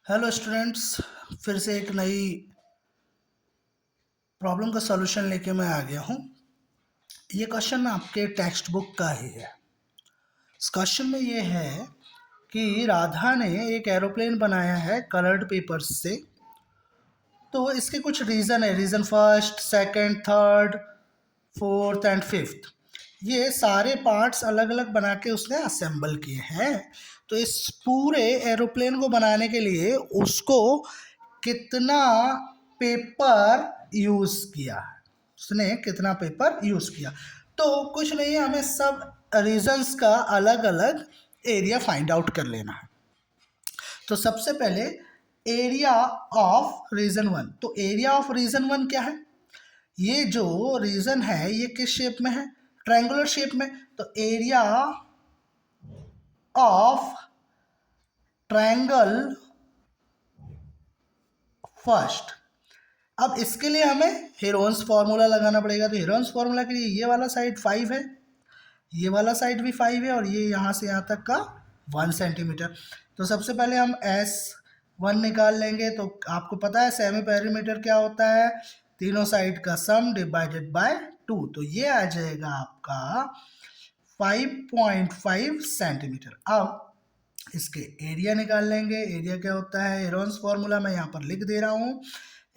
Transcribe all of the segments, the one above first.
Hello students, फिर से एक नई प्रॉब्लम का सॉल्यूशन लेके मैं आ गया हूँ। ये क्वेश्चन आपके टेक्स्ट बुक का ही है। इस क्वेश्चन में ये है कि राधा ने एक एरोप्लेन बनाया है कलर्ड पेपर्स से। तो इसके कुछ रीज़न है, reason first, second, third, fourth and fifth. ये सारे पार्ट्स अलग अलग बना के उसने असेंबल किए हैं। तो इस पूरे एरोप्लेन को बनाने के लिए उसको कितना पेपर यूज किया, उसने कितना पेपर यूज किया। तो कुछ नहीं है, हमें सब रीजंस का अलग अलग एरिया फाइंड आउट कर लेना है। तो सबसे पहले एरिया ऑफ रीजन वन। तो एरिया ऑफ रीजन वन क्या है? ये जो रीजन है ये किस शेप में है? ट्रायंगुलर शेप में। तो एरिया ऑफ ट्रायंगल फर्स्ट। अब इसके लिए हमें हेरोन्स फार्मूला लगाना पड़ेगा। तो हेरोन्स फार्मूला के लिए ये वाला साइड 5 है, ये वाला साइड भी 5 है, और ये यहाँ से यहाँ तक का 1 सेंटीमीटर। तो सबसे पहले हम S1 निकाल लेंगे। तो आपको पता है सेमी पेरीमीटर क्या होता है? तीनों साइड का सम डिवाइडेड बाय 2। तो ये आ जाएगा आपका 5.5 सेंटीमीटर। अब इसके एरिया निकाल लेंगे। एरिया क्या होता है? हेरोन्स फार्मूला मैं यहाँ पर लिख दे रहा हूँ।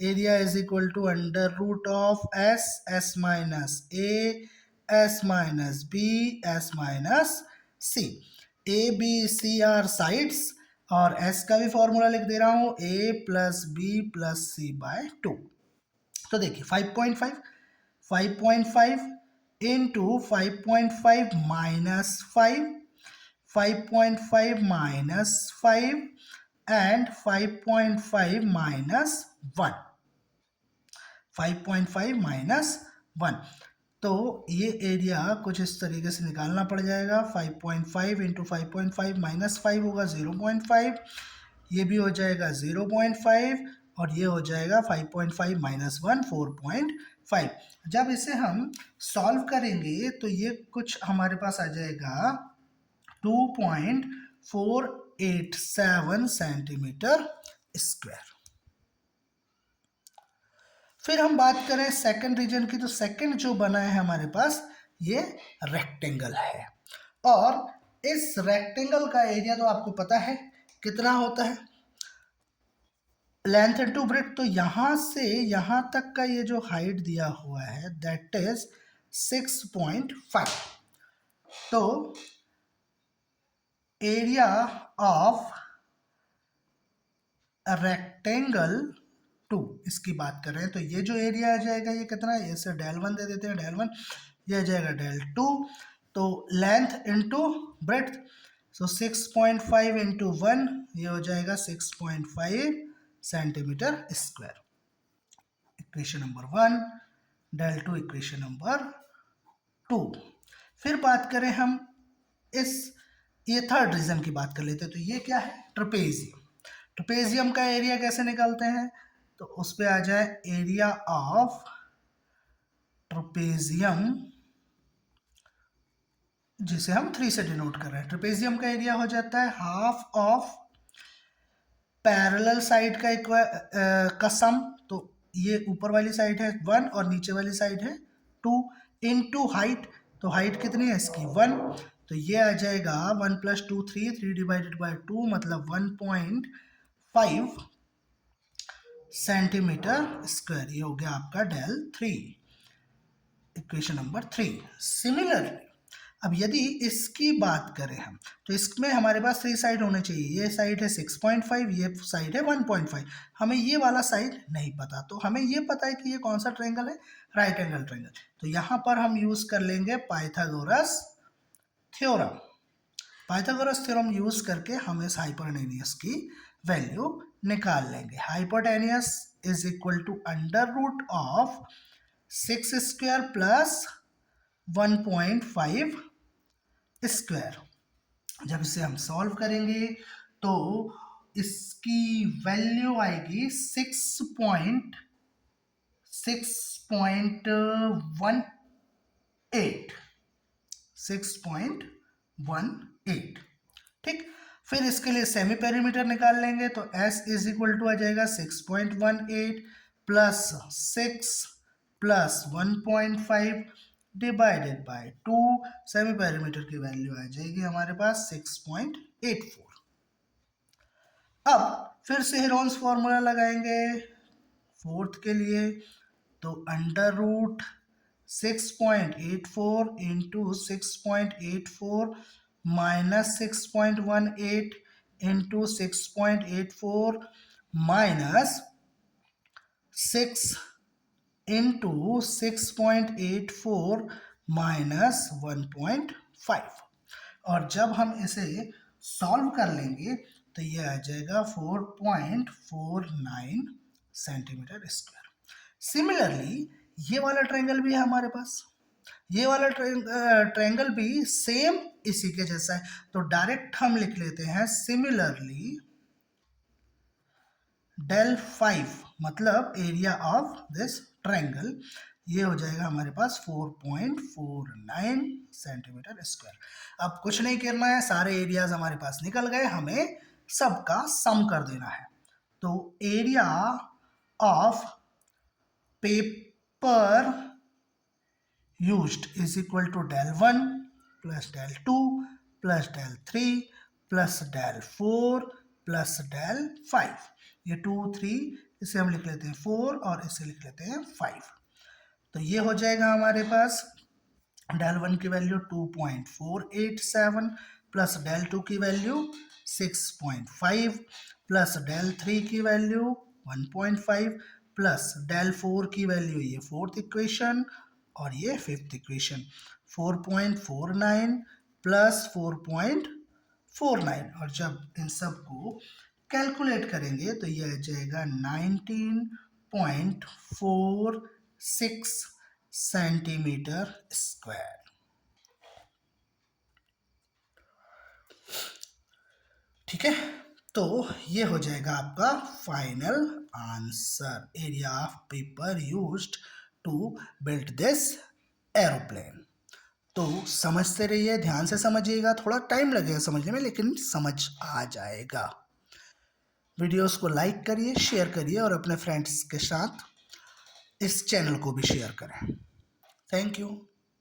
Area is equal to under root of S, S minus S minus B, S minus C. A B C are sides, और एस का भी फॉर्मूला लिख दे रहा हूँ, A plus B plus C by 2। तो देखिए 5.5 into 5.5 minus 5.5 minus 5 and 5.5 minus 1, 5.5 minus 1। तो ये एरिया कुछ इस तरीके से निकालना पड़ जाएगा। 5.5 इंटू 5.5 माइनस 5 होगा 0.5, ये भी हो जाएगा 0.5, और ये हो जाएगा 5.5 माइनस 1 4.5। जब इसे हम सॉल्व करेंगे तो ये कुछ हमारे पास आ जाएगा 2.487 सेंटीमीटर स्क्वायर। फिर हम बात करें सेकंड रीजन की। तो सेकंड जो बना है हमारे पास ये रेक्टेंगल है, और इस रेक्टेंगल का एरिया तो आपको पता है कितना होता है, लेंथ इनटू ब्रेड्थ। तो यहां से यहां तक का ये जो हाइट दिया हुआ है दैट इज 6.5। तो एरिया ऑफ रेक्टेंगल 2 इसकी बात कर रहे हैं। तो ये जो एरिया आ जाएगा ये कितना है? इसे डेल 1 दे देते हैं, डेल 1, ये आ जाएगा डेल 2। तो length into breadth, so 6.5 into 1, ये हो जाएगा 6.5 centimetre square. Equation number 1, del 2 equation number 2। फिर बात करें हम इस, ये थर्ड रीजन की बात कर लेते हैं। तो ये क्या है? ट्रपेजियम। ट्रपेजियम का एरिया कैसे निकालते हैं? तो उस पे आ जाए एरिया ऑफ ट्रपेजियम, जिसे हम 3 से डिनोट कर रहे हैं। ट्रपेजियम का एरिया हो जाता है हाफ ऑफ पैरेलल साइड का सम। तो ये ऊपर वाली साइड है 1 और नीचे वाली साइड है 2, इनटू हाइट। तो हाइट कितनी है इसकी? 1। तो ये आ जाएगा 1 प्लस 2 3, 3 डिवाइडेड बाय 2 मतलब 1.5 सेंटीमीटर स्क्वायर। ये हो गया आपका डेल 3, इक्वेशन नंबर 3। सिमिलरली अब यदि इसकी बात करें हम, तो इसमें हमारे पास 3 साइड होने चाहिए। ये साइड है 6.5, ये साइड है 1.5। हमें ये वाला साइड नहीं पता, तो हमें ये पता है कि ये कौन सा ट्रायंगल है? Right angle triangle. तो यहाँ पर हम यूज कर लेंगे Pythagoras theorem. Pythagoras theorem use करके हम इस हाइपोटेन्यूज की वैल्यू निकाल लेंगे। Hypotenuse is equal to under root of 6 square plus 1.5 square. जब इसे हम सॉल्व करेंगे तो इसकी वैल्यू आएगी 6.18, 6.18। ठीक। फिर इसके लिए सेमी पेरीमीटर निकाल लेंगे तो S इज इक्वल टू आ जाएगा 6.18 plus 6 plus 1.5 divided by 2। Semi perimeter की वैल्यू आ जाएगी हमारे पास 6.84। अब फिर से हेरोन्स फॉर्मूला लगाएंगे फोर्थ के लिए, तो under root 6.84 into 6.84 minus 6.18 into 6.84 minus 6 into 6.84 minus 1.5। और जब हम इसे सॉल्व कर लेंगे तो ये आ जाएगा 4.49 सेंटीमीटर स्क्वायर। सिमिलरली ये वाला ट्रायंगल भी है हमारे पास, ये वाला ट्रायंगल भी सेम इसी के जैसा है, तो डायरेक्ट हम लिख लेते हैं सिमिलरली del 5 मतलब एरिया ऑफ दिस ट्रायंगल, ये हो जाएगा हमारे पास 4.49 सेंटीमीटर स्क्वायर। अब कुछ नहीं करना है, सारे एरियाज हमारे पास निकल गए, हमें सबका सम कर देना है। तो area of paper used is equal to del 1 plus del 2 plus del 3 plus del 4 plus del 5। ये 2 3 इसे हम लिख लेते हैं 4 और इसे लिख लेते हैं 5। तो ये हो जाएगा हमारे पास del 1 की वैल्यू 2.487 प्लस del 2 की वैल्यू 6.5 प्लस del 3 की वैल्यू 1.5 प्लस del 4 की वैल्यू, ये फोर्थ इक्वेशन और ये फिफ्थ इक्वेशन, 4.49 प्लस 4.49, और जब इन सब को कैलकुलेट करेंगे तो ये आ जाएगा 19.46 सेंटीमीटर स्क्वायर। ठीक है, तो ये हो जाएगा आपका final answer, area of paper used to build this aeroplane. तो समझते रहिए, ध्यान से समझिएगा, थोड़ा टाइम लगेगा समझने में लेकिन समझ आ जाएगा। वीडियोस को लाइक करिए, शेयर करिए और अपने फ्रेंड्स के साथ इस चैनल को भी शेयर करें। Thank you.